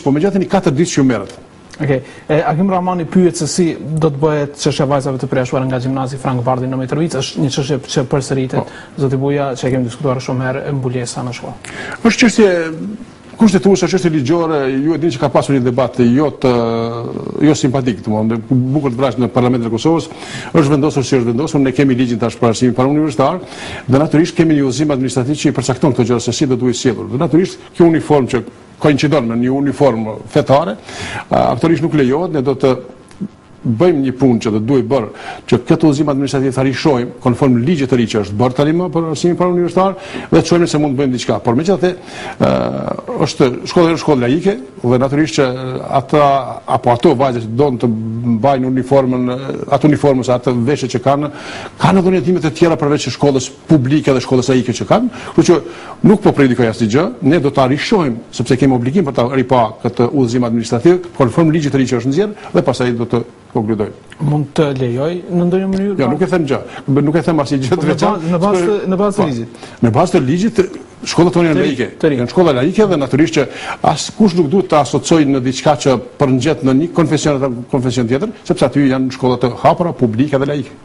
Po megjithatë një 4 ditë që merret. Okej. Akim Rahmani pyet se si do të bëhet çështja e vajzave të përjashtuara nga gjimnazi Frank Bardhi në Mitrovica, është një çështje që përsëritet, zoti Buja, që e kemi diskutuar shumë herë, mbulesa në shkollë. Është çështje kushtetuese, çështje ligjore, ju e dini që ka pasur një debat jo simpatik, domethënë bukur të vrash në Parlamentin e Kosovës, është vendosur si është vendosur, ne kemi ligjin tash për arsimin parauniversitar, dhe natyrisht kemi një udhëzim administrativ që i përcakton këto gjëra se si do duhet sjellur. Dhe natyrisht kjo uniform që koincidon me një uniform fetare, aktorisht nuk lejohet, ne do të bëjmë një punë që do duhet bërë që këtë udhëzim administrativ ta rishojmë konform ligjit të ri që është bërë tani më për arsimin parauniversitar dhe të shohim se mund të bëjmë diçka. Por megjithatë është shkolla laike dhe natyrisht që ato vajzat që donë të mbajnë uniformën ose atë veshje që kanë dhënjetime të tjera përveç shkollës publike dhe shkollës laike që kanë. Kështu që nuk po predikoj asgjë, ne do ta rishojmë sepse kemi obligim për ta ripa këtë udhëzim administrativ konform ligjit të ri që është nxjerrë dhe pastaj do të konkludoj. Mund të lejoj në ndonjë mënyrë? Jo, nuk e them gjë. Nuk e them asnjë gjë të veçantë. Në bazë të ligjit. Në bazë të ligjit, shkollat tonë janë laike. Janë shkolla laike dhe natyrisht që askush nuk duhet të asociojë në diçka që përngjet në një konfesion tjetër, sepse aty janë shkolla të hapura, publike dhe laike.